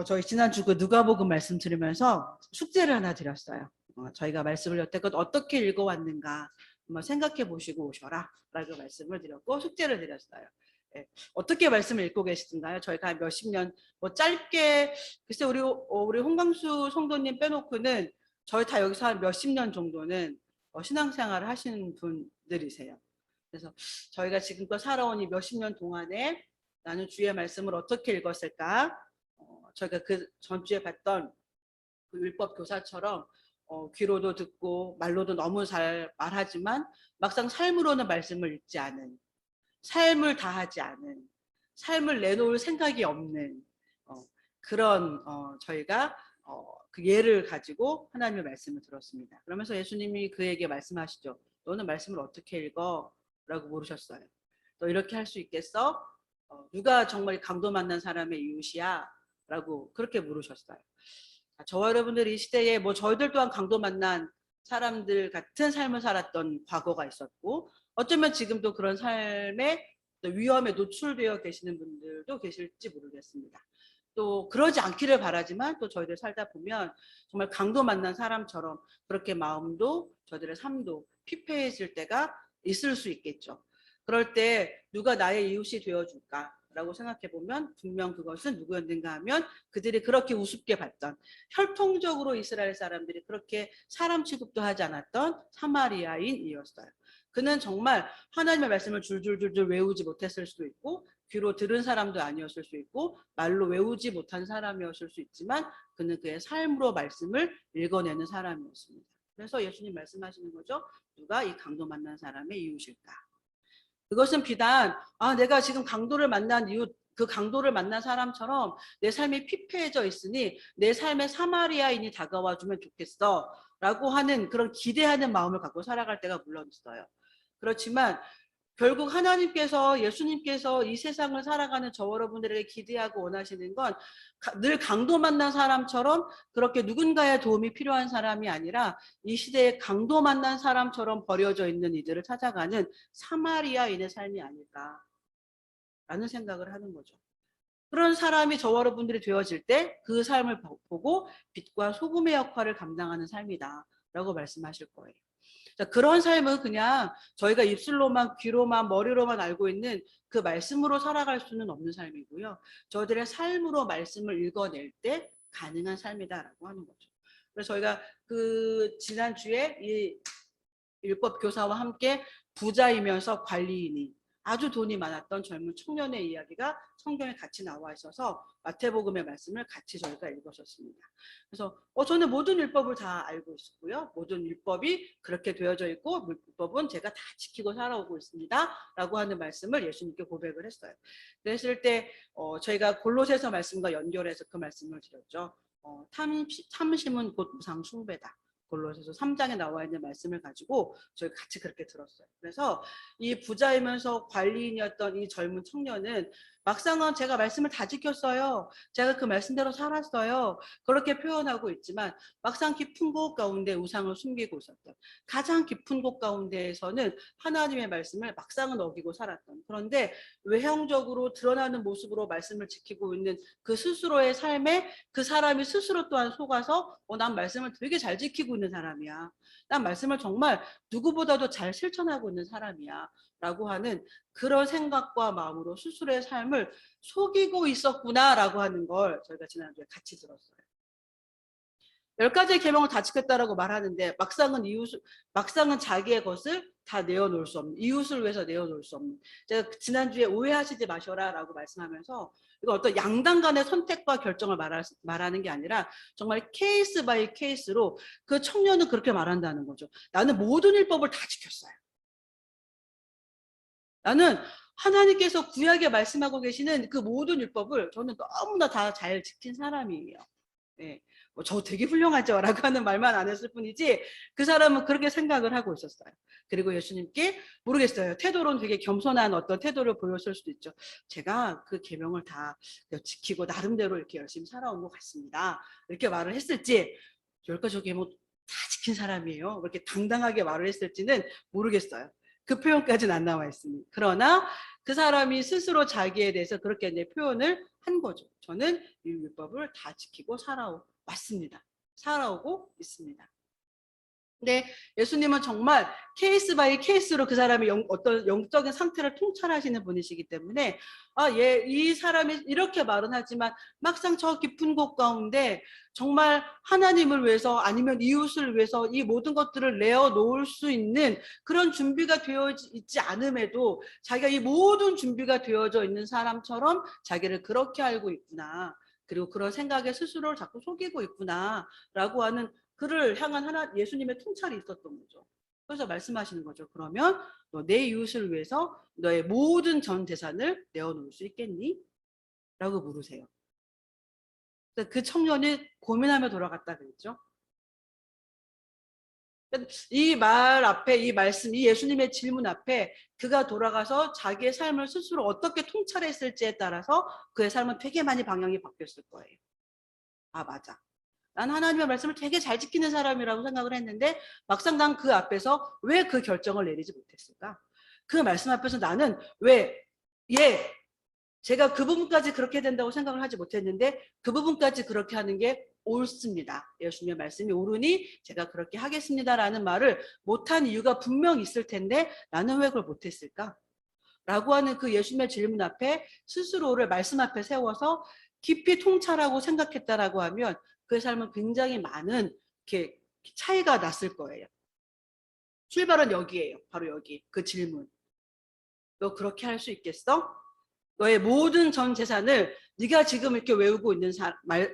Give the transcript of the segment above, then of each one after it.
저희 지난주 그 누가복음 말씀 들으면서 숙제를 하나 드렸어요. 저희가 말씀을 여태껏 어떻게 읽어왔는가 한번 생각해 보시고 오셔라 라고 말씀을 드렸고 숙제를 드렸어요. 예, 어떻게 말씀을 읽고 계시던가요? 저희가 한 몇십 년, 뭐 짧게, 글쎄 우리 홍강수 성도님 빼놓고는 저희 다 여기서 한 몇십 년 정도는 신앙생활을 하시는 분들이세요. 그래서 저희가 지금껏 살아온 이 몇십 년 동안에 나는 주의 말씀을 어떻게 읽었을까? 저희가 그 전주에 봤던 그 율법 교사처럼 귀로도 듣고 말로도 너무 잘 말하지만 막상 삶으로는 말씀을 읽지 않은, 삶을 다하지 않은, 삶을 내놓을 생각이 없는 그런 저희가 그 예를 가지고 하나님의 말씀을 들었습니다. 그러면서 예수님이 그에게 말씀하시죠. 너는 말씀을 어떻게 읽어? 라고 물으셨어요. 너 이렇게 할 수 있겠어? 누가 정말 강도 만난 사람의 이웃이야? 라고 그렇게 물으셨어요. 저와 여러분들이 이 시대에 뭐 저희들 또한 강도 만난 사람들 같은 삶을 살았던 과거가 있었고 어쩌면 지금도 그런 삶의 위험에 노출되어 계시는 분들도 계실지 모르겠습니다. 또 그러지 않기를 바라지만 또 저희들 살다 보면 정말 강도 만난 사람처럼 그렇게 마음도 저희들의 삶도 피폐해질 때가 있을 수 있겠죠. 그럴 때 누가 나의 이웃이 되어줄까? 라고 생각해 보면 분명 그것은 누구였는가 하면 그들이 그렇게 우습게 봤던 혈통적으로 이스라엘 사람들이 그렇게 사람 취급도 하지 않았던 사마리아인이었어요. 그는 정말 하나님의 말씀을 줄줄줄줄 외우지 못했을 수도 있고 귀로 들은 사람도 아니었을 수 있고 말로 외우지 못한 사람이었을 수 있지만 그는 그의 삶으로 말씀을 읽어내는 사람이었습니다. 그래서 예수님 말씀하시는 거죠. 누가 이 강도 만난 사람의 이웃일까? 그것은 비단 내가 지금 강도를 만난 이웃, 그 강도를 만난 사람처럼 내 삶이 피폐해져 있으니 내 삶에 사마리아인이 다가와 주면 좋겠어 라고 하는 그런 기대하는 마음을 갖고 살아갈 때가 물론 있어요. 그렇지만 결국 하나님께서 예수님께서 이 세상을 살아가는 저와 여러분들에게 기대하고 원하시는 건 늘 강도 만난 사람처럼 그렇게 누군가의 도움이 필요한 사람이 아니라 이 시대에 강도 만난 사람처럼 버려져 있는 이들을 찾아가는 사마리아인의 삶이 아닐까라는 생각을 하는 거죠. 그런 사람이 저와 여러분들이 되어질 때 그 삶을 보고 빛과 소금의 역할을 감당하는 삶이다 라고 말씀하실 거예요. 자, 그런 삶은 그냥 저희가 입술로만 귀로만 머리로만 알고 있는 그 말씀으로 살아갈 수는 없는 삶이고요. 저들의 삶으로 말씀을 읽어낼 때 가능한 삶이다라고 하는 거죠. 그래서 저희가 그 지난주에 이 율법 교사와 함께 부자이면서 관리인이 아주 돈이 많았던 젊은 청년의 이야기가 성경에 같이 나와 있어서 마태복음의 말씀을 같이 저희가 읽었었습니다. 그래서 저는 모든 율법을 다 알고 있었고요. 모든 율법이 그렇게 되어져 있고 율법은 제가 다 지키고 살아오고 있습니다. 라고 하는 말씀을 예수님께 고백을 했어요. 그랬을 때 저희가 골로새서 말씀과 연결해서 그 말씀을 드렸죠. 탐심은 곧 무상 숭배다. 골로새서 3장에 나와 있는 말씀을 가지고 저희 같이 그렇게 들었어요. 그래서 이 부자이면서 관리인이었던 이 젊은 청년은 막상은 제가 말씀을 다 지켰어요. 제가 그 말씀대로 살았어요. 그렇게 표현하고 있지만 막상 깊은 곳 가운데 우상을 숨기고 있었던 가장 깊은 곳 가운데에서는 하나님의 말씀을 막상은 어기고 살았던 그런데 외형적으로 드러나는 모습으로 말씀을 지키고 있는 그 스스로의 삶에 그 사람이 스스로 또한 속아서 난 말씀을 되게 잘 지키고 있는 사람이야. 난 말씀을 정말 누구보다도 잘 실천하고 있는 사람이야. 라고 하는 그런 생각과 마음으로 스스로의 삶을 속이고 있었구나라고 하는 걸 저희가 지난주에 같이 들었어요. 10가지의 계명을 다 지켰다라고 말하는데 막상은 자기의 것을 다 내어놓을 수 없는, 이웃을 위해서 내어놓을 수 없는. 제가 지난주에 오해하시지 마셔라라고 말씀하면서 이거 어떤 양당 간의 선택과 결정을 말하는 게 아니라 정말 케이스 바이 케이스로 그 청년은 그렇게 말한다는 거죠. 나는 모든 율법을 다 지켰어요. 나는 하나님께서 구약에 말씀하고 계시는 그 모든 율법을 저는 너무나 다 잘 지킨 사람이에요. 네. 저 되게 훌륭하죠 라고 하는 말만 안 했을 뿐이지 그 사람은 그렇게 생각을 하고 있었어요. 그리고 예수님께 모르겠어요. 태도로는 되게 겸손한 어떤 태도를 보였을 수도 있죠. 제가 그 계명을 다 지키고 나름대로 이렇게 열심히 살아온 것 같습니다. 이렇게 말을 했을지 10가지 계명 다 지킨 사람이에요. 그렇게 당당하게 말을 했을지는 모르겠어요. 그 표현까지는 안 나와 있습니다. 그러나 그 사람이 스스로 자기에 대해서 그렇게 이제 표현을 한 거죠. 저는 이 율법을 다 지키고 살아왔습니다. 살아오고 있습니다. 근데 예수님은 정말 케이스 바이 케이스로 그 사람의 어떤 영적인 상태를 통찰하시는 분이시기 때문에 이 사람이 이렇게 말은 하지만 막상 저 깊은 곳 가운데 정말 하나님을 위해서 아니면 이웃을 위해서 이 모든 것들을 내어놓을 수 있는 그런 준비가 되어 있지 않음에도 자기가 이 모든 준비가 되어져 있는 사람처럼 자기를 그렇게 알고 있구나. 그리고 그런 생각에 스스로를 자꾸 속이고 있구나 라고 하는 그를 향한 예수님의 통찰이 있었던 거죠. 그래서 말씀하시는 거죠. 그러면 너 내 이웃을 위해서 너의 모든 전 재산을 내어놓을 수 있겠니? 라고 물으세요. 그 청년이 고민하며 돌아갔다 그랬죠. 이 말 앞에, 이 말씀, 이 예수님의 질문 앞에 그가 돌아가서 자기의 삶을 스스로 어떻게 통찰했을지에 따라서 그의 삶은 되게 많이 방향이 바뀌었을 거예요. 맞아. 난 하나님의 말씀을 되게 잘 지키는 사람이라고 생각을 했는데 막상 난 그 앞에서 왜 그 결정을 내리지 못했을까? 그 말씀 앞에서 나는 왜 제가 그 부분까지 그렇게 된다고 생각을 하지 못했는데 그 부분까지 그렇게 하는 게 옳습니다. 예수님의 말씀이 옳으니 제가 그렇게 하겠습니다라는 말을 못한 이유가 분명 있을 텐데 나는 왜 그걸 못했을까? 라고 하는 그 예수님의 질문 앞에 스스로를 말씀 앞에 세워서 깊이 통찰하고 생각했다라고 하면 그의 삶은 굉장히 많은 이렇게 차이가 났을 거예요. 출발은 여기에요. 바로 여기. 그 질문. 너 그렇게 할 수 있겠어? 너의 모든 전 재산을 네가 지금 이렇게 외우고 있는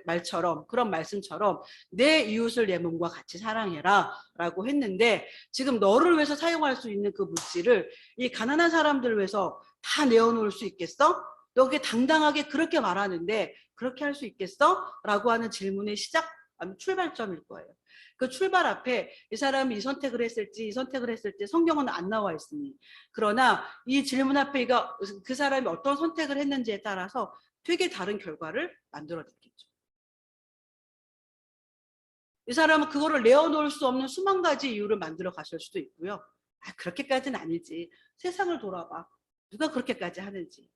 말처럼 그런 말씀처럼 내 이웃을 내 몸과 같이 사랑해라 라고 했는데 지금 너를 위해서 사용할 수 있는 그 물질을 이 가난한 사람들을 위해서 다 내어놓을 수 있겠어? 너 그게 당당하게 그렇게 말하는데 그렇게 할 수 있겠어? 라고 하는 질문의 시작, 출발점일 거예요. 그 출발 앞에 이 사람이 이 선택을 했을지 성경은 안 나와 있으니 그러나 이 질문 앞에 그 사람이 어떤 선택을 했는지에 따라서 되게 다른 결과를 만들어냈겠죠. 이 사람은 그거를 내어놓을 수 없는 수만 가지 이유를 만들어 갔을 수도 있고요. 그렇게까지는 아니지. 세상을 돌아봐. 누가 그렇게까지 하는지.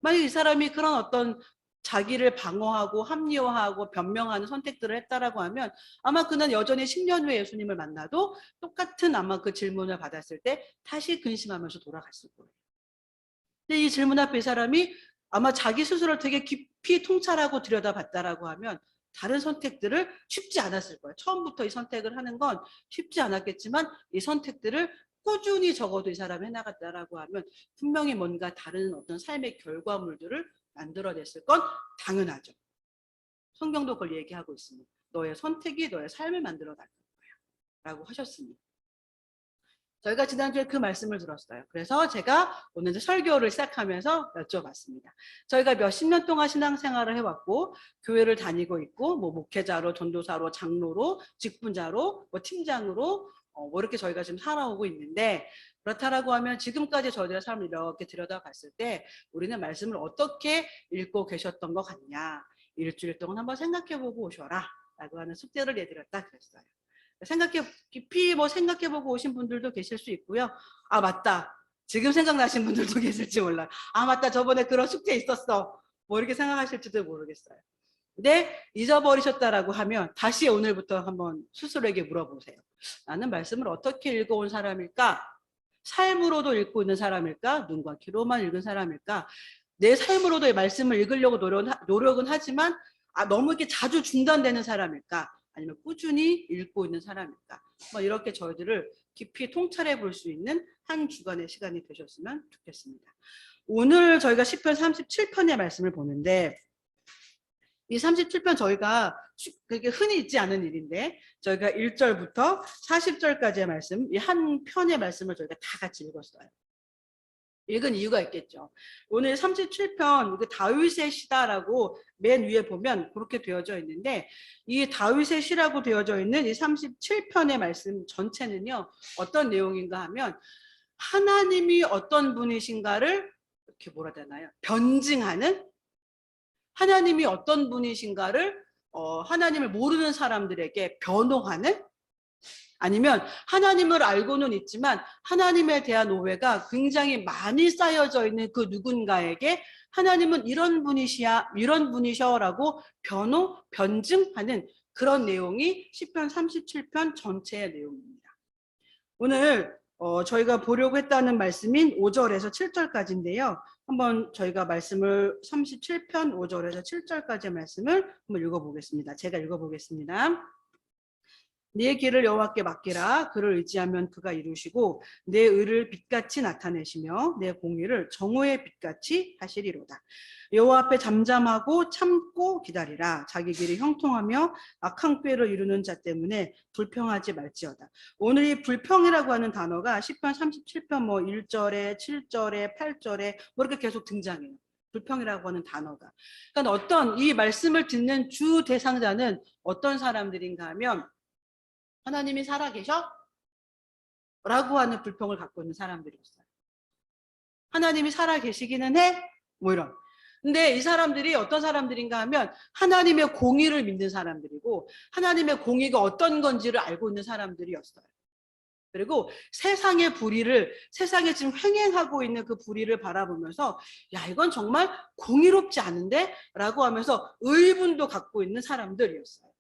만약 이 사람이 그런 어떤 자기를 방어하고 합리화하고 변명하는 선택들을 했다라고 하면 아마 그는 여전히 10년 후에 예수님을 만나도 똑같은 아마 그 질문을 받았을 때 다시 근심하면서 돌아갔을 거예요. 근데 이 질문 앞에 이 사람이 아마 자기 스스로를 되게 깊이 통찰하고 들여다봤다라고 하면 다른 선택들을 쉽지 않았을 거예요. 처음부터 이 선택을 하는 건 쉽지 않았겠지만 이 선택들을 꾸준히 적어도 이 사람이 해나갔다라고 하면 분명히 뭔가 다른 어떤 삶의 결과물들을 만들어냈을 건 당연하죠. 성경도 그걸 얘기하고 있습니다. 너의 선택이 너의 삶을 만들어갈 거야 라고 하셨습니다. 저희가 지난주에 그 말씀을 들었어요. 그래서 제가 오늘 설교를 시작하면서 여쭤봤습니다. 저희가 몇십 년 동안 신앙생활을 해왔고 교회를 다니고 있고 목회자로, 전도사로, 장로로, 직분자로, 팀장으로 이렇게 저희가 지금 살아오고 있는데 그렇다라고 하면 지금까지 저희들의 삶을 이렇게 들여다봤을 때 우리는 말씀을 어떻게 읽고 계셨던 것 같냐. 일주일 동안 한번 생각해보고 오셔라 라고 하는 숙제를 내드렸다 그랬어요. 깊이 생각해보고 오신 분들도 계실 수 있고요. 맞다. 지금 생각나신 분들도 계실지 몰라요. 맞다. 저번에 그런 숙제 있었어. 이렇게 생각하실지도 모르겠어요. 근데 잊어버리셨다라고 하면 다시 오늘부터 한번 스스로에게 물어보세요. 나는 말씀을 어떻게 읽어온 사람일까? 삶으로도 읽고 있는 사람일까? 눈과 귀로만 읽은 사람일까? 내 삶으로도 이 말씀을 읽으려고 노력은 하지만 너무 이렇게 자주 중단되는 사람일까? 아니면 꾸준히 읽고 있는 사람일까? 이렇게 저희들을 깊이 통찰해 볼 수 있는 한 주간의 시간이 되셨으면 좋겠습니다. 오늘 저희가 시편 37편의 말씀을 보는데 이 37편 저희가 그렇게 흔히 있지 않은 일인데 저희가 1절부터 40절까지의 말씀, 이 한 편의 말씀을 저희가 다 같이 읽었어요. 읽은 이유가 있겠죠. 오늘 37편 다윗의 시다라고 맨 위에 보면 그렇게 되어져 있는데 이 다윗의 시라고 되어져 있는 이 37편의 말씀 전체는요. 어떤 내용인가 하면 하나님이 어떤 분이신가를 이렇게 뭐라 해야 되나요? 변증하는 하나님이 어떤 분이신가를 하나님을 모르는 사람들에게 변호하는 아니면 하나님을 알고는 있지만 하나님에 대한 오해가 굉장히 많이 쌓여져 있는 그 누군가에게 하나님은 이런 분이셔라고 변증하는 그런 내용이 시편 37편 전체의 내용입니다. 오늘 저희가 보려고 했다는 말씀인 5절에서 7절까지인데요. 한번 저희가 말씀을 37편 5절에서 7절까지의 말씀을 한번 읽어보겠습니다. 제가 읽어보겠습니다. 네 길을 여호와께 맡기라. 그를 의지하면 그가 이루시고 내 의를 빛같이 나타내시며 내 공의를 정오의 빛같이 하시리로다. 여호와 앞에 잠잠하고 참고 기다리라. 자기 길이 형통하며 악한 꾀를 이루는 자 때문에 불평하지 말지어다. 오늘 이 불평이라고 하는 단어가 시편 37편 뭐 1절에 7절에 8절에 뭐 이렇게 계속 등장해요. 불평이라고 하는 단어가. 그러니까 어떤 이 말씀을 듣는 주 대상자는 어떤 사람들인가 하면 하나님이 살아계셔? 라고 하는 불평을 갖고 있는 사람들이었어요. 하나님이 살아계시기는 해? 뭐 이런. 근데 이 사람들이 어떤 사람들인가 하면 하나님의 공의를 믿는 사람들이고 하나님의 공의가 어떤 건지를 알고 있는 사람들이었어요. 그리고 세상의 불의를, 세상에 지금 횡행하고 있는 그 불의를 바라보면서 야, 이건 정말 공의롭지 않은데? 라고 하면서 의문도 갖고 있는 사람들이었어요.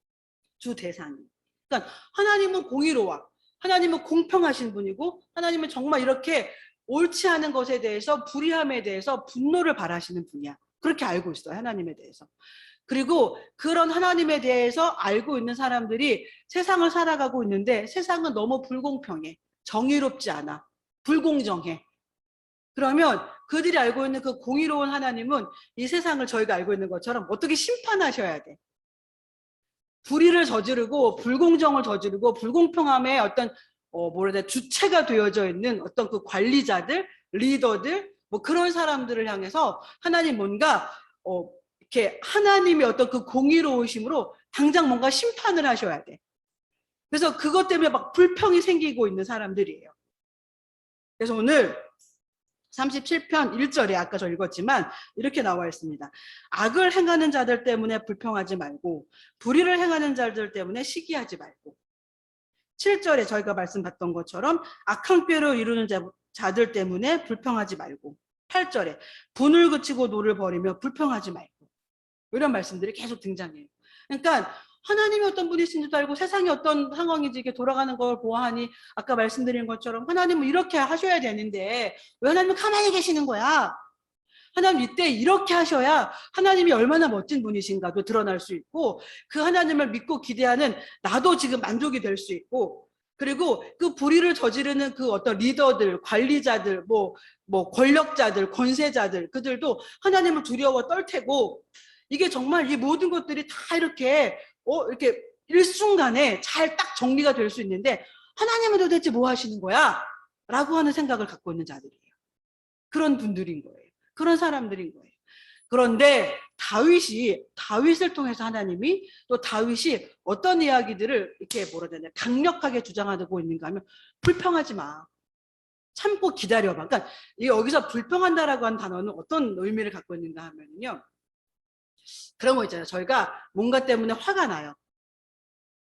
주 대상이. 그러니까 하나님은 공의로워. 하나님은 공평하신 분이고 하나님은 정말 이렇게 옳지 않은 것에 대해서 불의함에 대해서 분노를 바라시는 분이야. 그렇게 알고 있어요. 하나님에 대해서. 그리고 그런 하나님에 대해서 알고 있는 사람들이 세상을 살아가고 있는데 세상은 너무 불공평해. 정의롭지 않아. 불공정해. 그러면 그들이 알고 있는 그 공의로운 하나님은 이 세상을 저희가 알고 있는 것처럼 어떻게 심판하셔야 돼. 불의를 저지르고 불공정을 저지르고 불공평함의 어떤 주체가 되어져 있는 어떤 그 관리자들, 리더들 뭐 그런 사람들을 향해서 하나님 뭔가 이렇게 하나님의 어떤 그 공의로우심으로 당장 뭔가 심판을 하셔야 돼. 그래서 그것 때문에 막 불평이 생기고 있는 사람들이에요. 그래서 오늘 37편 1절에 아까 저 읽었지만 이렇게 나와 있습니다. 악을 행하는 자들 때문에 불평하지 말고 불의를 행하는 자들 때문에 시기하지 말고 7절에 저희가 말씀 봤던 것처럼 악한 꾀로 이루는 자들 때문에 불평하지 말고 8절에 분을 그치고 노를 버리며 불평하지 말고 이런 말씀들이 계속 등장해요. 그러니까 하나님이 어떤 분이신지도 알고 세상이 어떤 상황인지 이게 돌아가는 걸 보아하니 아까 말씀드린 것처럼 하나님은 이렇게 하셔야 되는데 왜 하나님은 가만히 계시는 거야? 하나님 이때 이렇게 하셔야 하나님이 얼마나 멋진 분이신가도 드러날 수 있고 그 하나님을 믿고 기대하는 나도 지금 만족이 될 수 있고 그리고 그 불의를 저지르는 그 어떤 리더들, 관리자들, 뭐 권력자들, 권세자들 그들도 하나님을 두려워 떨 테고 이게 정말 이 모든 것들이 다 이렇게 일순간에 잘 딱 정리가 될 수 있는데 하나님은 도대체 뭐 하시는 거야? 라고 하는 생각을 갖고 있는 자들이에요. 그런 분들인 거예요. 그런 사람들인 거예요. 그런데 다윗을 통해서 하나님이 또 다윗이 어떤 이야기들을 이렇게 강력하게 주장하고 있는가 하면 불평하지 마. 참고 기다려봐. 그러니까 여기서 불평한다라고 하는 단어는 어떤 의미를 갖고 있는가 하면요. 그런 거 있잖아요. 저희가 뭔가 때문에 화가 나요.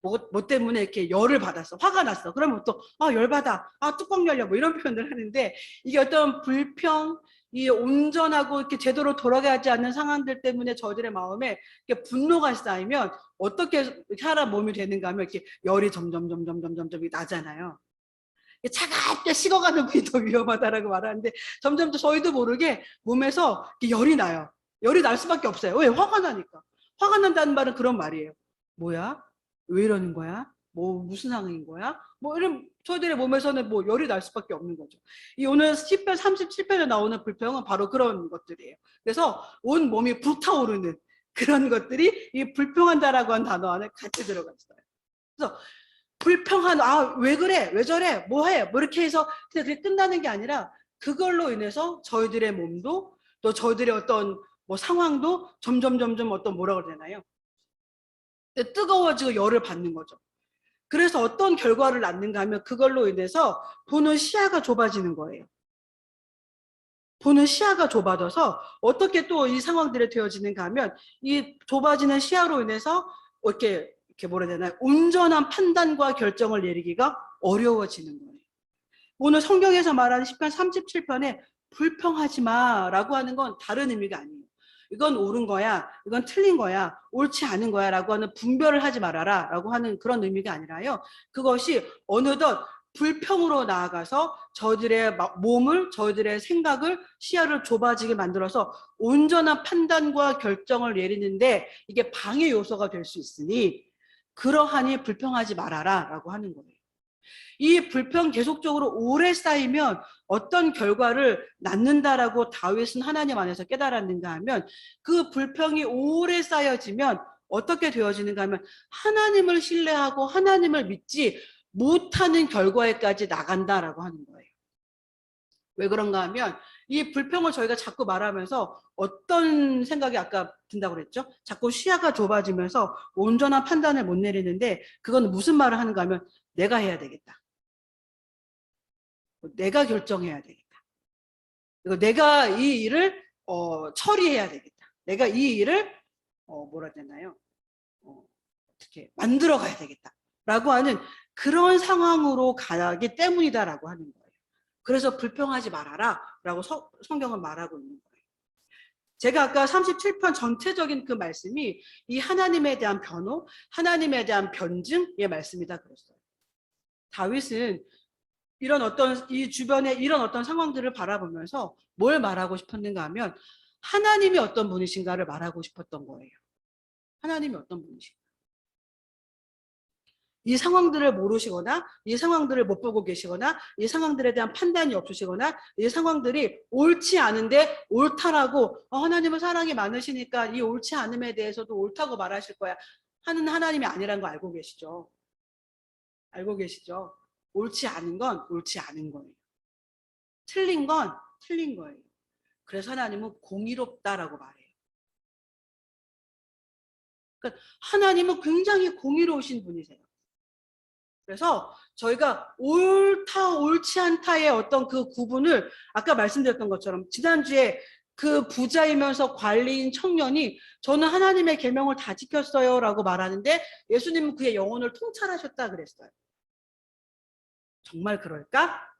뭐 때문에 이렇게 열을 받았어. 화가 났어. 그러면 또, 열받아. 뚜껑 열려. 뭐 이런 표현을 하는데, 이게 어떤 불평, 이 온전하고 이렇게 제대로 돌아가지 않는 상황들 때문에 저들의 마음에 이렇게 분노가 쌓이면 어떻게 사람 몸이 되는가 하면 이렇게 열이 점점 나잖아요. 차갑게 식어가는 분이 더 위험하다라고 말하는데, 점점 더 저희도 모르게 몸에서 열이 나요. 열이 날 수밖에 없어요. 왜? 화가 나니까. 화가 난다는 말은 그런 말이에요. 뭐야? 왜 이러는 거야? 무슨 상황인 거야? 이런 저희들의 몸에서는 열이 날 수밖에 없는 거죠. 이 오늘 시편 37편에 나오는 불평은 바로 그런 것들이에요. 그래서 온 몸이 불타오르는 그런 것들이 이 불평한다라고 하는 단어 안에 같이 들어가 있어요. 그래서 불평한 왜 그래? 왜 저래? 뭐 해? 이렇게 해서 그냥 그게 끝나는 게 아니라 그걸로 인해서 저희들의 몸도 또 저희들의 어떤 상황도 점점 어떤 뭐라고 해야 되나요? 뜨거워지고 열을 받는 거죠. 그래서 어떤 결과를 낳는가 하면 그걸로 인해서 보는 시야가 좁아지는 거예요. 보는 시야가 좁아져서 어떻게 또 이 상황들이 되어지는가 하면 이 좁아지는 시야로 인해서 이렇게 이렇게 뭐라 해야 되나 온전한 판단과 결정을 내리기가 어려워지는 거예요. 오늘 성경에서 말하는 시편 37편에 불평하지 마라고 하는 건 다른 의미가 아니에요. 이건 옳은 거야, 이건 틀린 거야, 옳지 않은 거야 라고 하는 분별을 하지 말아라 라고 하는 그런 의미가 아니라요. 그것이 어느덧 불평으로 나아가서 저희들의 몸을, 저희들의 생각을, 시야를 좁아지게 만들어서 온전한 판단과 결정을 내리는데 이게 방해 요소가 될 수 있으니 그러하니 불평하지 말아라 라고 하는 거예요. 이 불평 계속적으로 오래 쌓이면 어떤 결과를 낳는다라고 다윗은 하나님 안에서 깨달았는가 하면 그 불평이 오래 쌓여지면 어떻게 되어지는가 하면 하나님을 신뢰하고 하나님을 믿지 못하는 결과에까지 나간다라고 하는 거예요. 왜 그런가 하면 이 불평을 저희가 자꾸 말하면서 어떤 생각이 아까 든다고 그랬죠? 자꾸 시야가 좁아지면서 온전한 판단을 못 내리는데 그건 무슨 말을 하는가 하면 내가 해야 되겠다. 내가 결정해야 되겠다. 그리고 내가 이 일을 처리해야 되겠다. 내가 이 일을 뭐라 해야 되나요? 어떻게 만들어 가야 되겠다. 라고 하는 그런 상황으로 가기 때문이다라고 하는 거예요. 그래서 불평하지 말아라 라고 성경은 말하고 있는 거예요. 제가 아까 37편 전체적인 그 말씀이 이 하나님에 대한 변호, 하나님에 대한 변증의 말씀이다 그랬어요. 다윗은 이런 어떤 이 주변에 이런 어떤 상황들을 바라보면서 뭘 말하고 싶었는가 하면 하나님이 어떤 분이신가를 말하고 싶었던 거예요. 하나님이 어떤 분이신가. 이 상황들을 모르시거나 이 상황들을 못 보고 계시거나 이 상황들에 대한 판단이 없으시거나 이 상황들이 옳지 않은데 옳다라고 하나님은 사랑이 많으시니까 이 옳지 않음에 대해서도 옳다고 말하실 거야 하는 하나님이 아니라는 거 알고 계시죠? 알고 계시죠? 옳지 않은 건 옳지 않은 거예요. 틀린 건 틀린 거예요. 그래서 하나님은 공의롭다라고 말해요. 그러니까 하나님은 굉장히 공의로우신 분이세요. 그래서 저희가 옳다 옳지 않다의 어떤 그 구분을 아까 말씀드렸던 것처럼 지난주에 그 부자이면서 관리인 청년이 저는 하나님의 계명을 다 지켰어요 라고 말하는데 예수님은 그의 영혼을 통찰하셨다 그랬어요. 정말 그럴까?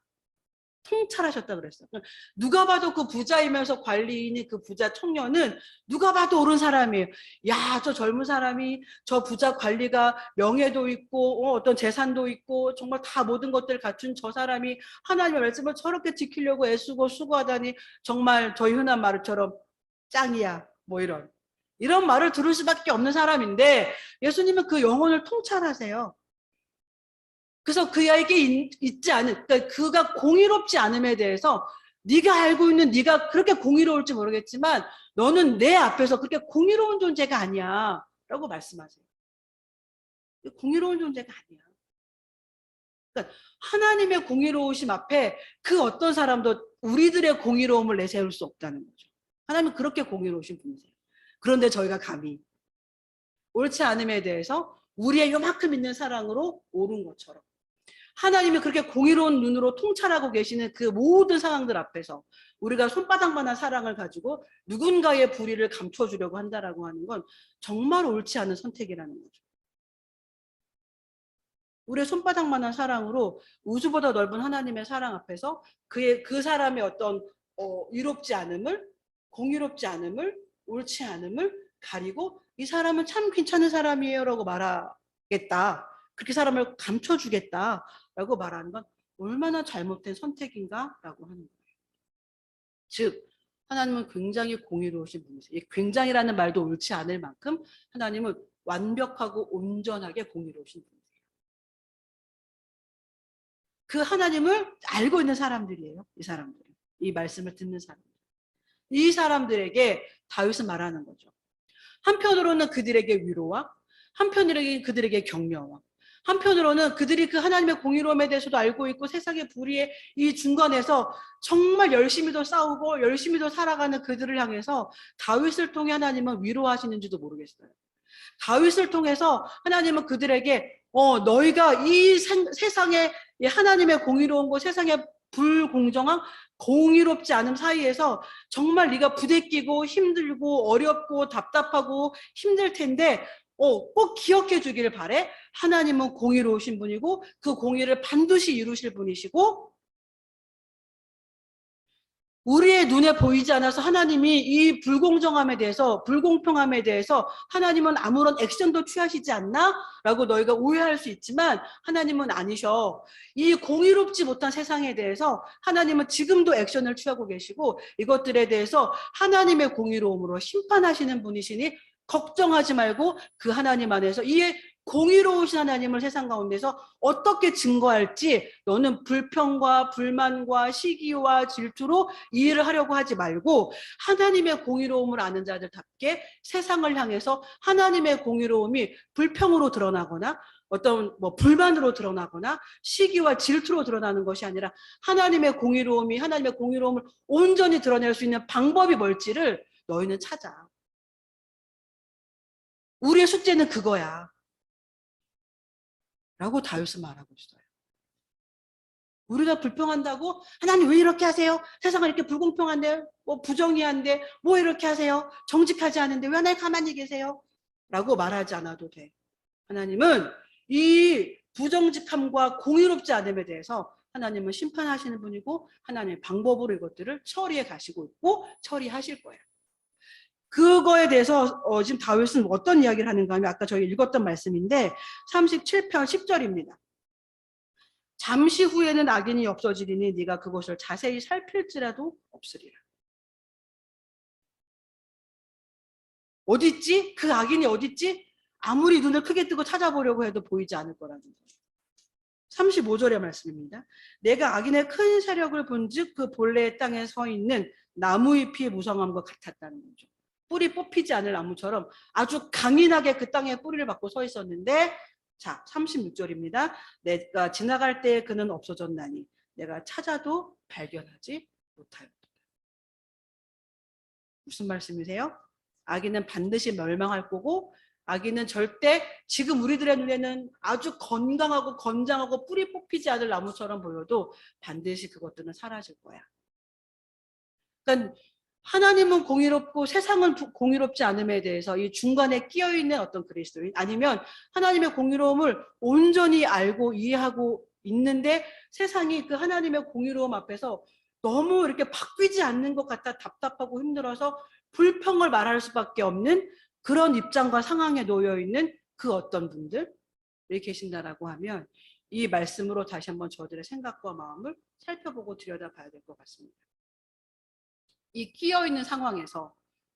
통찰하셨다 그랬어요. 누가 봐도 그 부자이면서 관리인이 그 부자 청년은 누가 봐도 옳은 사람이에요. 야, 저 젊은 사람이 저 부자 관리가 명예도 있고 어떤 재산도 있고 정말 다 모든 것들을 갖춘 저 사람이 하나님의 말씀을 저렇게 지키려고 애쓰고 수고하다니 정말 저희 흔한 말처럼 짱이야 뭐 이런 말을 들을 수밖에 없는 사람인데 예수님은 그 영혼을 통찰하세요. 그래서 그에게 있지 않은, 그러니까 그가 공의롭지 않음에 대해서 네가 알고 있는 네가 그렇게 공의로울지 모르겠지만 너는 내 앞에서 그렇게 공의로운 존재가 아니야 라고 말씀하세요. 공의로운 존재가 아니야. 그러니까 하나님의 공의로우심 앞에 그 어떤 사람도 우리들의 공의로움을 내세울 수 없다는 거죠. 하나님은 그렇게 공의로우신 분이세요. 그런데 저희가 감히 옳지 않음에 대해서 우리의 요만큼 있는 사랑으로 옳은 것처럼 하나님이 그렇게 공의로운 눈으로 통찰하고 계시는 그 모든 상황들 앞에서 우리가 손바닥만한 사랑을 가지고 누군가의 불의를 감춰주려고 한다라고 하는 건 정말 옳지 않은 선택이라는 거죠. 우리의 손바닥만한 사랑으로 우주보다 넓은 하나님의 사랑 앞에서 그 사람의 어떤 이롭지 않음을, 공의롭지 않음을, 옳지 않음을 가리고 이 사람은 참 괜찮은 사람이에요 라고 말하겠다. 그렇게 사람을 감춰주겠다라고 말하는 건 얼마나 잘못된 선택인가라고 하는 거예요. 즉 하나님은 굉장히 공의로우신 분이세요. 이 굉장이라는 말도 옳지 않을 만큼 하나님은 완벽하고 온전하게 공의로우신 분이세요. 그 하나님을 알고 있는 사람들이에요. 이 사람들, 이 말씀을 듣는 사람들. 이 사람들에게 다윗은 말하는 거죠. 한편으로는 그들에게 위로와 한편으로는 그들에게 격려와 한편으로는 그들이 그 하나님의 공의로움에 대해서도 알고 있고 세상의 불의의 이 중간에서 정말 열심히도 싸우고 열심히도 살아가는 그들을 향해서 다윗을 통해 하나님은 위로하시는지도 모르겠어요. 다윗을 통해서 하나님은 그들에게 너희가 이 세상의 하나님의 공의로움과 세상의 불공정한 공의롭지 않음 사이에서 정말 네가 부대끼고 힘들고 어렵고 답답하고 힘들 텐데 꼭 기억해 주기를 바래. 하나님은 공의로우신 분이고 그 공의를 반드시 이루실 분이시고 우리의 눈에 보이지 않아서 하나님이 이 불공정함에 대해서 불공평함에 대해서 하나님은 아무런 액션도 취하시지 않나? 라고 너희가 오해할 수 있지만 하나님은 아니셔. 이 공의롭지 못한 세상에 대해서 하나님은 지금도 액션을 취하고 계시고 이것들에 대해서 하나님의 공의로움으로 심판하시는 분이시니 걱정하지 말고 그 하나님 안에서 이 공의로우신 하나님을 세상 가운데서 어떻게 증거할지 너는 불평과 불만과 시기와 질투로 이해를 하려고 하지 말고 하나님의 공의로움을 아는 자들답게 세상을 향해서 하나님의 공의로움이 불평으로 드러나거나 어떤 불만으로 드러나거나 시기와 질투로 드러나는 것이 아니라 하나님의 공의로움을 온전히 드러낼 수 있는 방법이 뭘지를 너희는 찾아. 우리의 숙제는 그거야. 라고 다윗은 말하고 있어요. 우리가 불평한다고 하나님 왜 이렇게 하세요? 세상은 이렇게 불공평한데 부정의한데 이렇게 하세요? 정직하지 않은데 왜 하나님 가만히 계세요? 라고 말하지 않아도 돼. 하나님은 이 부정직함과 공의롭지 않음에 대해서 하나님은 심판하시는 분이고 하나님의 방법으로 이것들을 처리해 가시고 있고 처리하실 거예요. 그거에 대해서 지금 다윗은 어떤 이야기를 하는가 하면 아까 저희 읽었던 말씀인데 37편 10절입니다. 잠시 후에는 악인이 없어지리니 네가 그것을 자세히 살필지라도 없으리라. 어딨지? 그 악인이 어딨지? 아무리 눈을 크게 뜨고 찾아보려고 해도 보이지 않을 거라는 거예요. 35절의 말씀입니다. 내가 악인의 큰 세력을 본즉 그 본래의 땅에 서 있는 나무잎이 무성함과 같았다는 거죠. 뿌리 뽑히지 않을 나무처럼 아주 강인하게 그 땅에 뿌리를 받고 서 있었는데 자 36절입니다. 내가 지나갈 때 그는 없어졌나니 내가 찾아도 발견하지 못하였다. 무슨 말씀이세요? 악인은 반드시 멸망할 거고 악인은 절대 지금 우리들의 눈에는 아주 건강하고 건장하고 뿌리 뽑히지 않을 나무처럼 보여도 반드시 그것들은 사라질 거야. 그러니까 하나님은 공의롭고 세상은 공의롭지 않음에 대해서 이 중간에 끼어있는 어떤 그리스도인 아니면 하나님의 공의로움을 온전히 알고 이해하고 있는데 세상이 그 하나님의 공의로움 앞에서 너무 이렇게 바뀌지 않는 것 같아 답답하고 힘들어서 불평을 말할 수밖에 없는 그런 입장과 상황에 놓여 있는 그 어떤 분들이 계신다라고 하면 이 말씀으로 다시 한번 저들의 생각과 마음을 살펴보고 들여다봐야 될 것 같습니다. 이 끼어있는 상황에서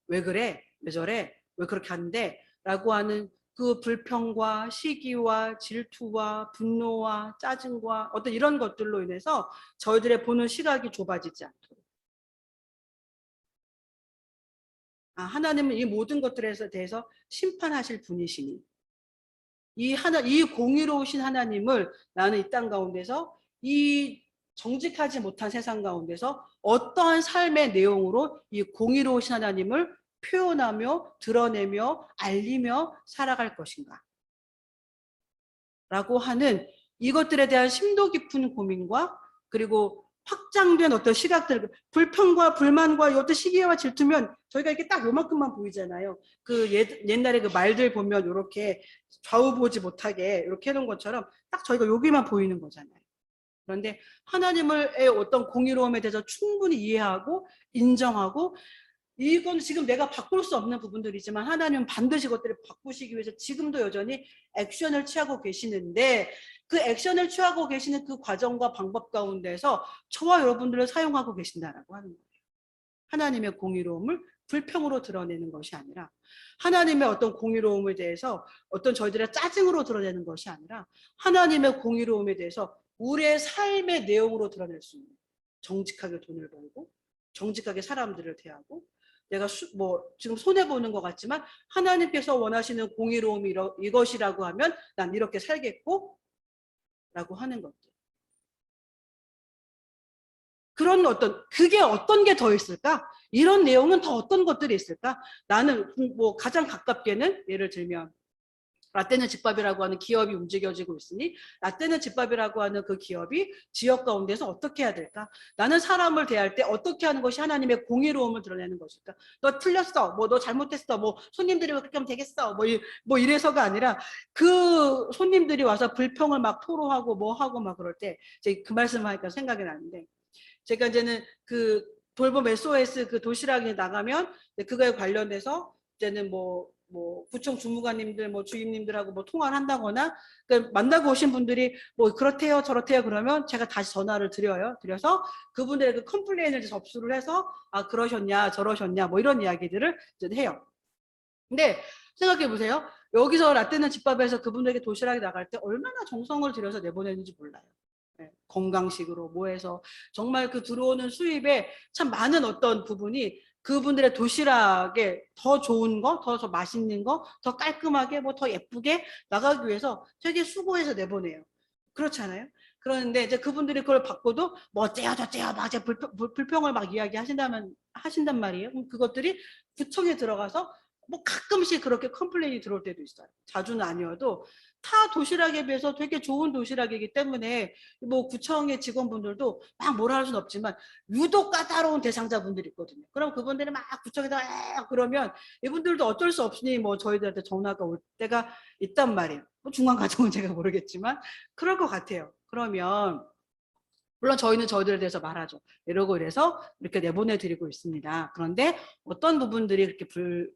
왜 그래? 왜 저래? 왜 그렇게 하는데? 라고 하는 그 불평과 시기와 질투와 분노와 짜증과 어떤 이런 것들로 인해서 저희들의 보는 시각이 좁아지지 않도록 하나님은 이 모든 것들에 대해서 심판하실 분이시니 이 공의로우신 하나님을 나는 이 땅 가운데서 이 정직하지 못한 세상 가운데서 어떠한 삶의 내용으로 이 공의로우신 하나님을 표현하며 드러내며 알리며 살아갈 것인가 라고 하는 이것들에 대한 심도 깊은 고민과 그리고 확장된 어떤 시각들, 불평과 불만과 어떤 시기와 질투면 저희가 이렇게 딱 요만큼만 보이잖아요. 그 옛날에 그 말들 보면 이렇게 좌우 보지 못하게 이렇게 해놓은 것처럼 딱 저희가 여기만 보이는 거잖아요. 그런데 하나님의 어떤 공의로움에 대해서 충분히 이해하고 인정하고 이건 지금 내가 바꿀 수 없는 부분들이지만 하나님은 반드시 그것들을 바꾸시기 위해서 지금도 여전히 액션을 취하고 계시는데 그 액션을 취하고 계시는 그 과정과 방법 가운데서 저와 여러분들을 사용하고 계신다라고 하는 거예요. 하나님의 공의로움을 불평으로 드러내는 것이 아니라 하나님의 어떤 공의로움에 대해서 어떤 저희들의 짜증으로 드러내는 것이 아니라 하나님의 공의로움에 대해서 우리의 삶의 내용으로 드러낼 수 있는 정직하게 돈을 벌고 정직하게 사람들을 대하고 내가 지금 손해보는 것 같지만 하나님께서 원하시는 공의로움이 이것이라고 하면 난 이렇게 살겠고 라고 하는 것들. 그런 그게 어떤 게 더 있을까? 이런 내용은 더 어떤 것들이 있을까? 나는 가장 가깝게는 예를 들면 라떼는 집밥이라고 하는 기업이 움직여지고 있으니 라떼는 집밥이라고 하는 그 기업이 지역 가운데서 어떻게 해야 될까? 나는 사람을 대할 때 어떻게 하는 것이 하나님의 공의로움을 드러내는 것일까? 너 틀렸어, 뭐 너 잘못했어, 뭐 손님들이 그렇게 하면 되겠어, 뭐 이래서가 아니라 그 손님들이 와서 불평을 막 토로하고 뭐 하고 막 그럴 때 이제 그 말씀을 하니까 생각이 나는데, 제가 이제는 그 돌봄 SOS 그 도시락이 나가면 그거에 관련돼서 이제는 뭐 구청 주무관님들 뭐 주임님들하고 뭐 통화를 한다거나 만나고 오신 분들이 뭐 그렇대요 저렇대요 그러면 제가 다시 전화를 드려요. 드려서 그분들의 그 컴플레인을 접수를 해서 아 그러셨냐 저러셨냐 뭐 이런 이야기들을 이제 해요. 근데 생각해 보세요. 여기서 라떼는 집밥에서 그분들에게 도시락이 나갈 때 얼마나 정성을 들여서 내보내는지 몰라요. 네, 건강식으로 뭐 해서 정말 그 들어오는 수입에 참 많은 어떤 부분이 그분들의 도시락에 더 좋은 거, 더 맛있는 거, 더 깔끔하게 뭐 더 예쁘게 나가기 위해서 되게 수고해서 내보내요. 그렇잖아요. 그런데 이제 그분들이 그걸 받고도 뭐 어째요 저째요 막 이제 불평을 막 하신단 말이에요. 그럼 그것들이 구청에 들어가서 뭐 가끔씩 그렇게 컴플레인이 들어올 때도 있어요. 자주는 아니어도 타 도시락에 비해서 되게 좋은 도시락이기 때문에 뭐 구청의 직원분들도 막 뭐라 할 수는 없지만 유독 까다로운 대상자분들이 있거든요. 그럼 그분들이 막 구청에다 그러면 이분들도 어쩔 수 없으니 뭐 저희들한테 전화가 올 때가 있단 말이에요. 뭐 중간 과정은 제가 모르겠지만 그럴 것 같아요. 그러면 물론 저희는 저희들에 대해서 말하죠. 이러고 이래서 이렇게 내보내드리고 있습니다. 그런데 어떤 부분들이 그렇게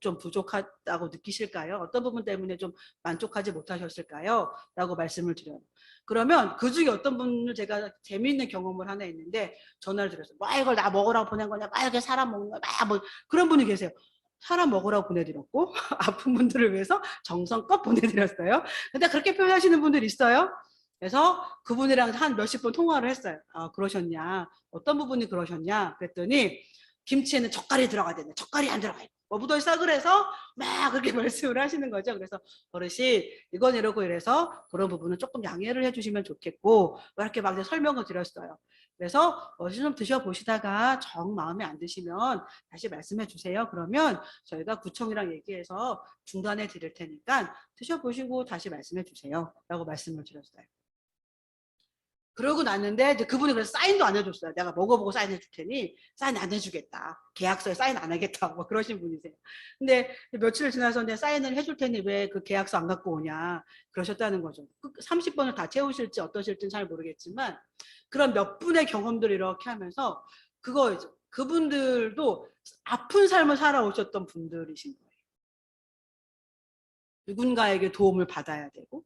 좀 부족하다고 느끼실까요? 어떤 부분 때문에 좀 만족하지 못하셨을까요? 라고 말씀을 드려요. 그러면 그 중에 어떤 분을 제가 재미있는 경험을 하나 있는데 전화를 드렸어요. 뭐 이걸 나 먹으라고 보낸 거냐? 막 이렇게 사람 먹는 거야? 뭐 그런 분이 계세요. 사람 먹으라고 보내드렸고 아픈 분들을 위해서 정성껏 보내드렸어요. 근데 그렇게 표현하시는 분들이 있어요. 그래서 그분이랑 한 몇십 분 통화를 했어요. 아, 그러셨냐? 어떤 부분이 그러셨냐? 그랬더니 김치에는 젓갈이 들어가야 되네. 젓갈이 안 들어가요. 뭐 묻어있어 그래서 막 그렇게 말씀을 하시는 거죠. 그래서 어르신 이건 이러고 이래서 그런 부분은 조금 양해를 해주시면 좋겠고 이렇게 막 설명을 드렸어요. 그래서 어르신 좀 드셔보시다가 정 마음에 안 드시면 다시 말씀해 주세요. 그러면 저희가 구청이랑 얘기해서 중단해 드릴 테니까 드셔보시고 다시 말씀해 주세요. 라고 말씀을 드렸어요. 그러고 났는데 이제 그분이 그래서 사인도 안 해줬어요. 내가 먹어보고 사인해 줄 테니 사인 안 해주겠다. 계약서에 사인 안 하겠다. 뭐 그러신 분이세요. 근데 며칠 지나서 이제 사인을 해줄 테니 왜 그 계약서 안 갖고 오냐 그러셨다는 거죠. 30번을 다 채우실지 어떠실지는 잘 모르겠지만 그런 몇 분의 경험들을 이렇게 하면서 그거죠. 그분들도 아픈 삶을 살아오셨던 분들이신 거예요. 누군가에게 도움을 받아야 되고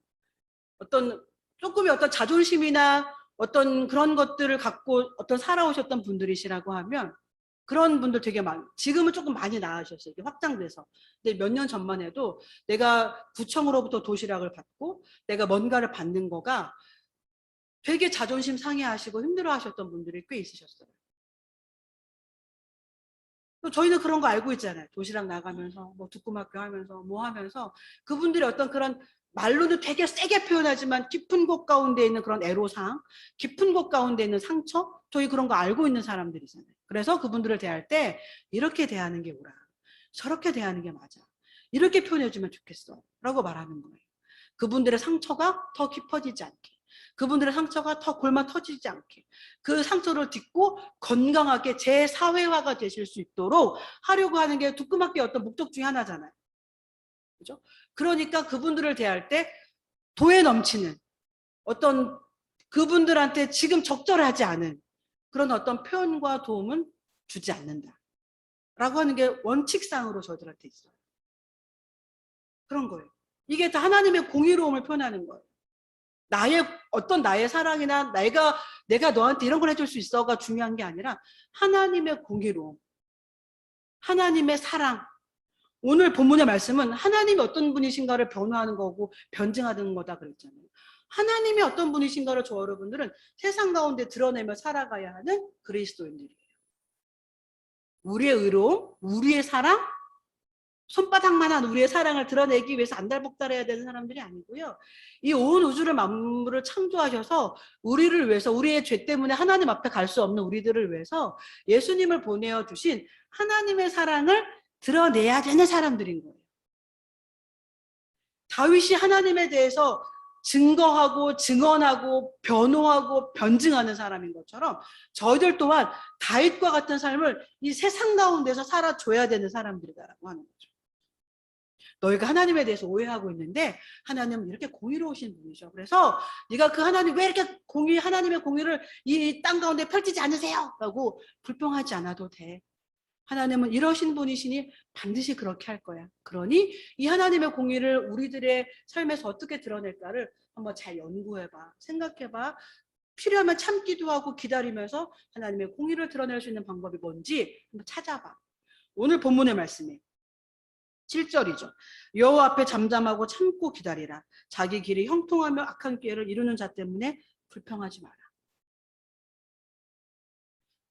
어떤 조금의 어떤 자존심이나 어떤 그런 것들을 갖고 어떤 살아오셨던 분들이시라고 하면 그런 분들 되게 지금은 조금 많이 나아졌어요. 이게 확장돼서. 근데 몇 년 전만 해도 내가 구청으로부터 도시락을 받고 내가 뭔가를 받는 거가 되게 자존심 상해하시고 힘들어하셨던 분들이 꽤 있으셨어요. 저희는 그런 거 알고 있잖아요. 도시락 나가면서 뭐 두꾸막교 하면서 뭐 하면서 그분들이 어떤 그런 말로는 되게 세게 표현하지만 깊은 곳 가운데 있는 그런 애로사항, 깊은 곳 가운데 있는 상처, 저희 그런 거 알고 있는 사람들이잖아요. 그래서 그분들을 대할 때 이렇게 대하는 게 옳아. 저렇게 대하는 게 맞아. 이렇게 표현해주면 좋겠어. 라고 말하는 거예요. 그분들의 상처가 더 깊어지지 않게. 그분들의 상처가 더 골마 터지지 않게 그 상처를 딛고 건강하게 재사회화가 되실 수 있도록 하려고 하는 게 두꾸막기 어떤 목적 중에 하나잖아요. 그죠? 그러니까 그분들을 대할 때 도에 넘치는 어떤 그분들한테 지금 적절하지 않은 그런 어떤 표현과 도움은 주지 않는다. 라고 하는 게 원칙상으로 저희들한테 있어요. 그런 거예요. 이게 다 하나님의 공의로움을 표현하는 거예요. 나의 사랑이나 내가 너한테 이런 걸 해줄 수 있어가 중요한 게 아니라 하나님의 공의로움, 하나님의 사랑. 오늘 본문의 말씀은 하나님이 어떤 분이신가를 변호하는 거고 변증하는 거다 그랬잖아요. 하나님이 어떤 분이신가를 저 여러분들은 세상 가운데 드러내며 살아가야 하는 그리스도인들이에요. 우리의 의로움, 우리의 사랑, 손바닥만한 우리의 사랑을 드러내기 위해서 안달복달해야 되는 사람들이 아니고요. 이 온 우주를 만물을 창조하셔서 우리를 위해서 우리의 죄 때문에 하나님 앞에 갈 수 없는 우리들을 위해서 예수님을 보내어 주신 하나님의 사랑을 드러내야 되는 사람들인 거예요. 다윗이 하나님에 대해서 증거하고 증언하고 변호하고 변증하는 사람인 것처럼 저희들 또한 다윗과 같은 삶을 이 세상 가운데서 살아줘야 되는 사람들이다라고 하는 거죠. 너희가 하나님에 대해서 오해하고 있는데 하나님은 이렇게 공의로우신 분이죠. 그래서 네가 그 하나님 왜 이렇게 하나님의 공의를 이 땅 가운데 펼치지 않으세요? 라고 불평하지 않아도 돼. 하나님은 이러신 분이시니 반드시 그렇게 할 거야. 그러니 이 하나님의 공의를 우리들의 삶에서 어떻게 드러낼까를 한번 잘 연구해봐. 생각해봐. 필요하면 참기도 하고 기다리면서 하나님의 공의를 드러낼 수 있는 방법이 뭔지 한번 찾아봐. 오늘 본문의 말씀에 7절이죠. 여호와 앞에 잠잠하고 참고 기다리라. 자기 길이 형통하며 악한 기회를 이루는 자 때문에 불평하지 마라.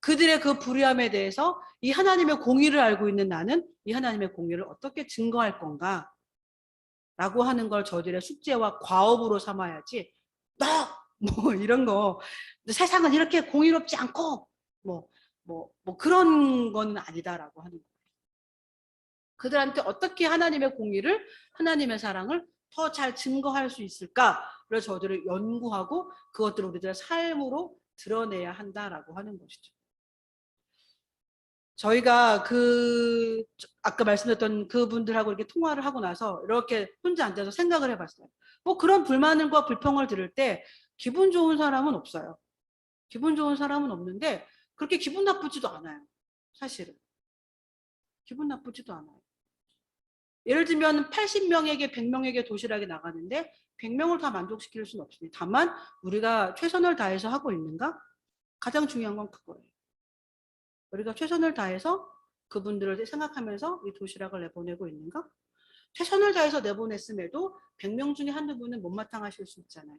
그들의 그 불의함에 대해서 이 하나님의 공의를 알고 있는 나는 이 하나님의 공의를 어떻게 증거할 건가? 라고 하는 걸 저들의 숙제와 과업으로 삼아야지 너! 뭐 이런 거 세상은 이렇게 공의롭지 않고 그런 건 아니다라고 하는 거예요. 그들한테 어떻게 하나님의 공의를 하나님의 사랑을 더 잘 증거할 수 있을까를 저들을 연구하고 그것들을 우리들의 삶으로 드러내야 한다라고 하는 것이죠. 저희가 아까 말씀드렸던 그분들하고 이렇게 통화를 하고 나서 이렇게 혼자 앉아서 생각을 해봤어요. 뭐 그런 불만과 불평을 들을 때 기분 좋은 사람은 없어요. 기분 좋은 사람은 없는데 그렇게 기분 나쁘지도 않아요. 사실은. 기분 나쁘지도 않아요. 예를 들면 80명에게 100명에게 도시락이 나가는데 100명을 다 만족시킬 수는 없습니다. 다만 우리가 최선을 다해서 하고 있는가? 가장 중요한 건 그거예요. 우리가 최선을 다해서 그분들을 생각하면서 이 도시락을 내보내고 있는가? 최선을 다해서 내보냈음에도 100명 중에 한두 분은 못마땅하실 수 있잖아요.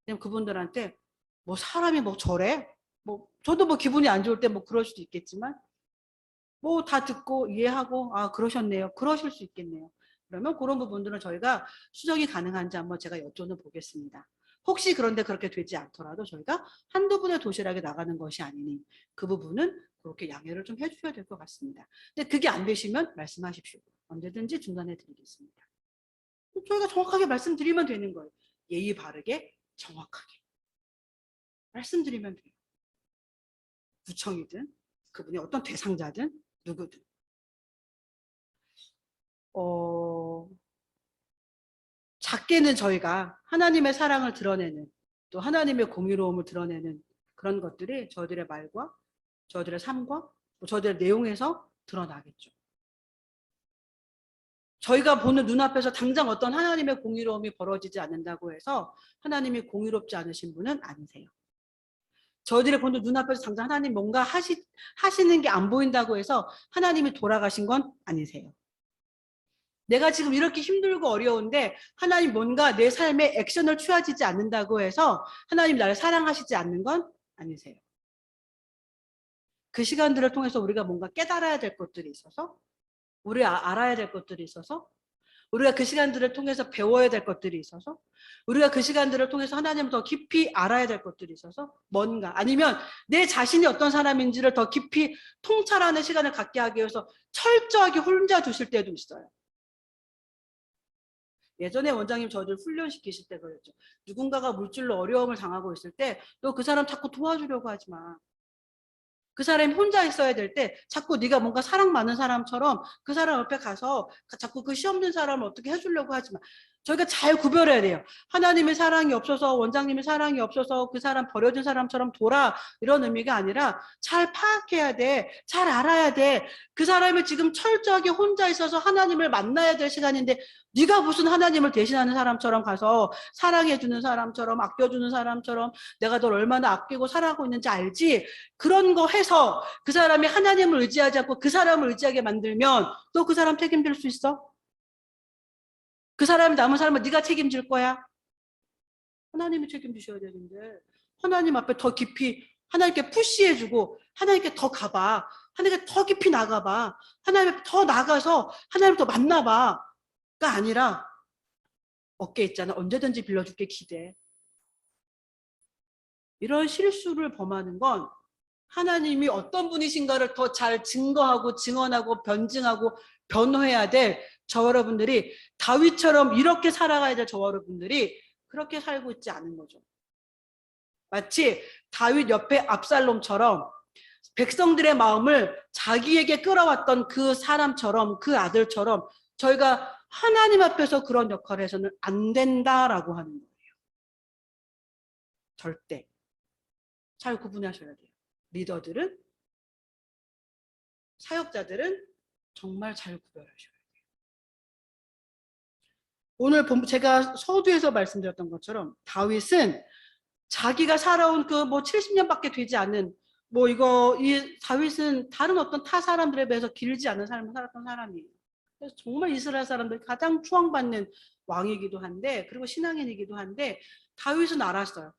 그냥 그분들한테 뭐 사람이 뭐 저래? 뭐 저도 뭐 기분이 안 좋을 때 뭐 그럴 수도 있겠지만 뭐 다 듣고 이해하고 아 그러셨네요. 그러실 수 있겠네요. 그러면 그런 부분들은 저희가 수정이 가능한지 한번 제가 여쭤는 보겠습니다. 혹시 그런데 그렇게 되지 않더라도 저희가 한두 분의 도시락에 나가는 것이 아니니 그 부분은 그렇게 양해를 좀 해주셔야 될 것 같습니다. 근데 그게 안 되시면 말씀하십시오. 언제든지 중단해 드리겠습니다. 저희가 정확하게 말씀드리면 되는 거예요. 예의 바르게 정확하게 말씀드리면 돼요. 구청이든 그분이 어떤 대상자든 누구든. 작게는 저희가 하나님의 사랑을 드러내는 또 하나님의 공의로움을 드러내는 그런 것들이 저희들의 말과 저희들의 삶과 저희들의 내용에서 드러나겠죠. 저희가 보는 눈앞에서 당장 어떤 하나님의 공의로움이 벌어지지 않는다고 해서 하나님이 공의롭지 않으신 분은 아니세요. 저희들이 보는 눈앞에서 당장 하나님 뭔가 하시는 게 안 보인다고 해서 하나님이 돌아가신 건 아니세요. 내가 지금 이렇게 힘들고 어려운데 하나님 뭔가 내 삶에 액션을 취하지 않는다고 해서 하나님 나를 사랑하시지 않는 건 아니세요. 그 시간들을 통해서 우리가 뭔가 깨달아야 될 것들이 있어서 우리가 알아야 될 것들이 있어서 우리가 그 시간들을 통해서 배워야 될 것들이 있어서 우리가 그 시간들을 통해서 하나님을 더 깊이 알아야 될 것들이 있어서 뭔가 아니면 내 자신이 어떤 사람인지를 더 깊이 통찰하는 시간을 갖게 하기 위해서 철저하게 혼자 두실 때도 있어요. 예전에 원장님 저를 훈련시키실 때 그랬죠. 누군가가 물질로 어려움을 당하고 있을 때 너 그 사람 자꾸 도와주려고 하지 마. 그 사람이 혼자 있어야 될 때 자꾸 네가 뭔가 사랑 많은 사람처럼 그 사람 옆에 가서 자꾸 그 시험된 사람을 어떻게 해주려고 하지 마. 저희가 잘 구별해야 돼요. 하나님의 사랑이 없어서 원장님의 사랑이 없어서 그 사람 버려진 사람처럼 돌아 이런 의미가 아니라 잘 파악해야 돼. 잘 알아야 돼. 그 사람이 지금 철저하게 혼자 있어서 하나님을 만나야 될 시간인데 네가 무슨 하나님을 대신하는 사람처럼 가서 사랑해주는 사람처럼 아껴주는 사람처럼 내가 널 얼마나 아끼고 사랑하고 있는지 알지? 그런 거 해서 그 사람이 하나님을 의지하지 않고 그 사람을 의지하게 만들면 너 그 사람 책임질 수 있어? 그 사람이 남은 사람은 네가 책임질 거야? 하나님이 책임지셔야 되는데 하나님 앞에 더 깊이 하나님께 푸시해주고 하나님께 더 가봐. 하나님께 더 깊이 나가봐. 하나님 더 나가서 하나님 더 만나봐. 가 아니라 어깨 있잖아. 언제든지 빌려줄게 기대. 이런 실수를 범하는 건 하나님이 어떤 분이신가를 더 잘 증거하고 증언하고 변증하고 변호해야 될 저와 여러분들이 다윗처럼 이렇게 살아가야 될 저와 여러분들이 그렇게 살고 있지 않은 거죠. 마치 다윗 옆에 압살롬처럼 백성들의 마음을 자기에게 끌어왔던 그 사람처럼, 그 아들처럼 저희가 하나님 앞에서 그런 역할을 해서는 안 된다라고 하는 거예요. 절대. 잘 구분하셔야 돼요. 리더들은, 사역자들은 정말 잘 구별하셔야 돼요. 오늘 제가 서두에서 말씀드렸던 것처럼 다윗은 자기가 살아온 그 뭐 70년밖에 되지 않은 이 다윗은 다른 어떤 타 사람들에 비해서 길지 않은 삶을 살았던 사람이에요. 그래서 정말 이스라엘 사람들 가장 추앙받는 왕이기도 한데, 그리고 신앙인이기도 한데, 다윗은 알았어요.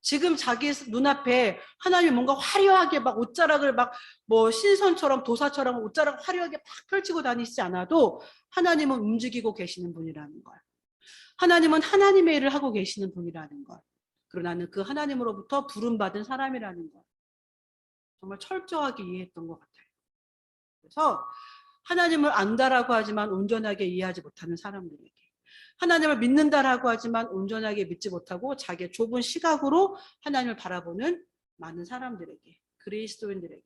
지금 자기 눈앞에 하나님이 뭔가 화려하게 막 옷자락을 막 뭐 신선처럼 도사처럼 옷자락을 화려하게 막 펼치고 다니지 않아도 하나님은 움직이고 계시는 분이라는 거예요. 하나님은 하나님의 일을 하고 계시는 분이라는 걸. 그리고 나는 그 하나님으로부터 부름받은 사람이라는 걸 정말 철저하게 이해했던 것 같아요. 그래서 하나님을 안다라고 하지만 온전하게 이해하지 못하는 사람들에게, 하나님을 믿는다라고 하지만 온전하게 믿지 못하고 자기의 좁은 시각으로 하나님을 바라보는 많은 사람들에게, 그리스도인들에게,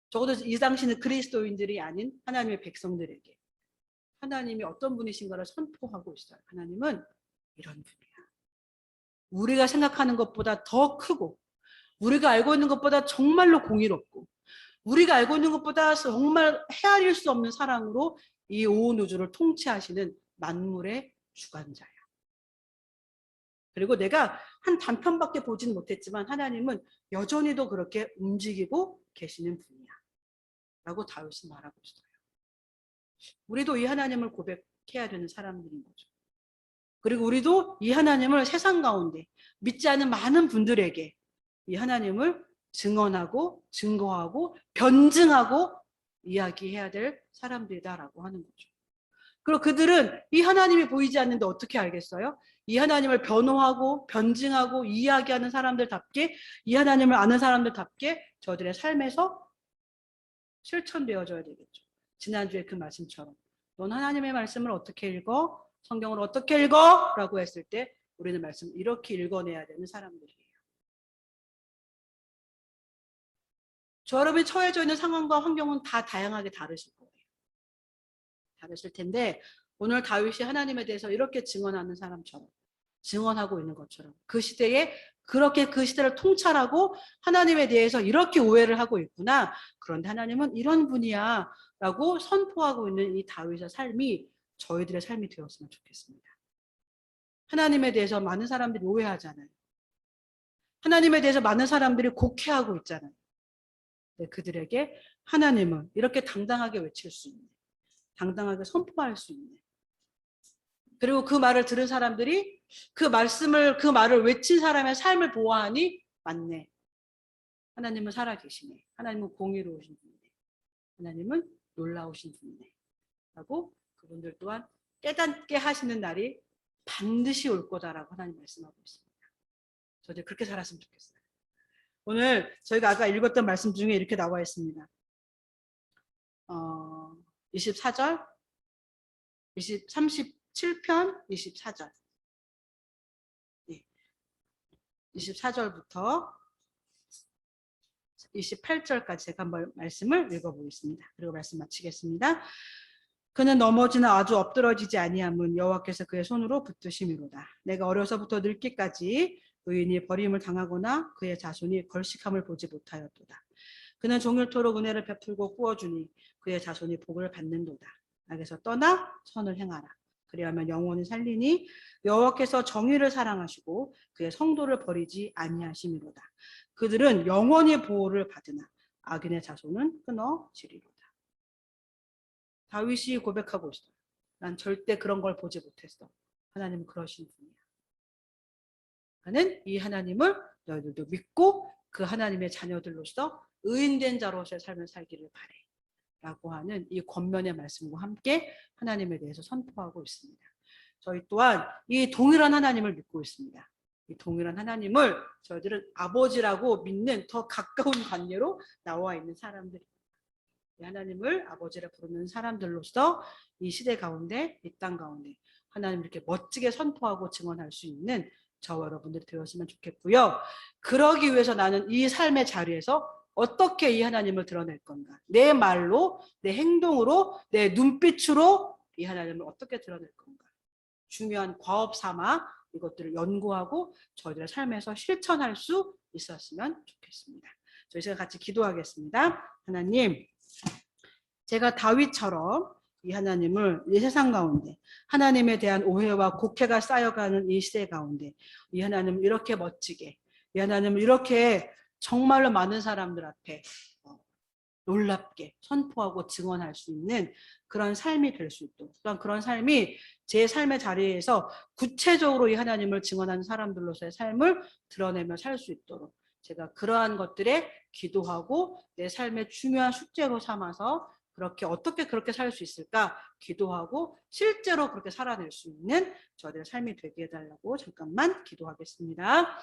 적어도 이 당시는 그리스도인들이 아닌 하나님의 백성들에게 하나님이 어떤 분이신가를 선포하고 있어요. 하나님은 이런 분이야. 우리가 생각하는 것보다 더 크고, 우리가 알고 있는 것보다 정말로 공의롭고, 우리가 알고 있는 것보다 정말 헤아릴 수 없는 사랑으로 이 온 우주를 통치하시는 만물의 주관자야. 그리고 내가 한 단편밖에 보지는 못했지만 하나님은 여전히도 그렇게 움직이고 계시는 분이야 라고 다윗은 말하고 있어요. 우리도 이 하나님을 고백해야 되는 사람들인 거죠. 그리고 우리도 이 하나님을 세상 가운데 믿지 않는 많은 분들에게 이 하나님을 증언하고 증거하고 변증하고 이야기해야 될 사람들이다라고 하는 거죠. 그리고 그들은 이 하나님이 보이지 않는데 어떻게 알겠어요? 이 하나님을 변호하고 변증하고 이야기하는 사람들답게, 이 하나님을 아는 사람들답게 저들의 삶에서 실천되어져야 되겠죠. 지난주에 그 말씀처럼 넌 하나님의 말씀을 어떻게 읽어? 성경을 어떻게 읽어? 라고 했을 때 우리는 말씀을 이렇게 읽어내야 되는 사람들이에요. 저 여러분이 처해져 있는 상황과 환경은 다 다양하게 다르실 거예요. 다르실 텐데 오늘 다윗이 하나님에 대해서 이렇게 증언하는 사람처럼, 증언하고 있는 것처럼 그 시대에 그렇게 그 시대를 통찰하고 하나님에 대해서 이렇게 오해를 하고 있구나. 그런데 하나님은 이런 분이야 라고 선포하고 있는 이 다윗의 삶이 저희들의 삶이 되었으면 좋겠습니다. 하나님에 대해서 많은 사람들이 오해하잖아요. 하나님에 대해서 많은 사람들이 곡해하고 있잖아요. 네, 그들에게 하나님은 이렇게 당당하게 외칠 수 있는, 당당하게 선포할 수 있는, 그리고 그 말을 들은 사람들이 그 말을 외친 사람의 삶을 보아하니 맞네. 하나님은 살아계시네. 하나님은 공의로우신 분이네. 하나님은 놀라우신 분이네. 라고 그분들 또한 깨닫게 하시는 날이 반드시 올 거다라고 하나님 말씀하고 있습니다. 저도 그렇게 살았으면 좋겠어요. 오늘 저희가 아까 읽었던 말씀 중에 이렇게 나와 있습니다. 24절, 37편 24절. 24절부터 28절까지 제가 한번 말씀을 읽어보겠습니다. 그리고 말씀 마치겠습니다. 그는 넘어지나 아주 엎드러지지 아니함은 여호와께서 그의 손으로 붙드심이로다. 내가 어려서부터 늙기까지 의인이 버림을 당하거나 그의 자손이 걸식함을 보지 못하였도다. 그는 종일토록 은혜를 베풀고 꾸어주니 그의 자손이 복을 받는도다. 악에서 떠나 선을 행하라. 그리하면 영원히 살리니 여호와께서 정의를 사랑하시고 그의 성도를 버리지 아니하심이로다. 그들은 영원히 보호를 받으나 악인의 자손은 끊어지리로다. 다윗이 고백하고 있어요. 난 절대 그런 걸 보지 못했어. 하나님은 그러신 분이야. 나는 이 하나님을 너희들도 믿고 그 하나님의 자녀들로서 의인된 자로서의 삶을 살기를 바래. 라고 하는 이 권면의 말씀과 함께 하나님에 대해서 선포하고 있습니다. 저희 또한 이 동일한 하나님을 믿고 있습니다. 이 동일한 하나님을 저희들은 아버지라고 믿는 더 가까운 관계로 나와 있는 사람들입니다. 하나님을 아버지라 부르는 사람들로서 이 시대 가운데, 이 땅 가운데 하나님 이렇게 멋지게 선포하고 증언할 수 있는 저와 여러분들이 되었으면 좋겠고요. 그러기 위해서 나는 이 삶의 자리에서 어떻게 이 하나님을 드러낼 건가? 내 말로, 내 행동으로, 내 눈빛으로 이 하나님을 어떻게 드러낼 건가? 중요한 과업 삼아 이것들을 연구하고 저희들의 삶에서 실천할 수 있었으면 좋겠습니다. 저희 제가 같이 기도하겠습니다. 하나님, 제가 다윗처럼 이 하나님을 이 세상 가운데 하나님에 대한 오해와 곡해가 쌓여가는 이 시대 가운데 이 하나님을 이렇게 멋지게, 이 하나님을 이렇게 정말로 많은 사람들 앞에 놀랍게 선포하고 증언할 수 있는 그런 삶이 될 수 있도록, 또한 그런 삶이 제 삶의 자리에서 구체적으로 이 하나님을 증언하는 사람들로서의 삶을 드러내며 살 수 있도록 제가 그러한 것들에 기도하고 내 삶의 중요한 숙제로 삼아서 그렇게 어떻게 그렇게 살 수 있을까 기도하고 실제로 그렇게 살아낼 수 있는 저들의 삶이 되게 해달라고 잠깐만 기도하겠습니다.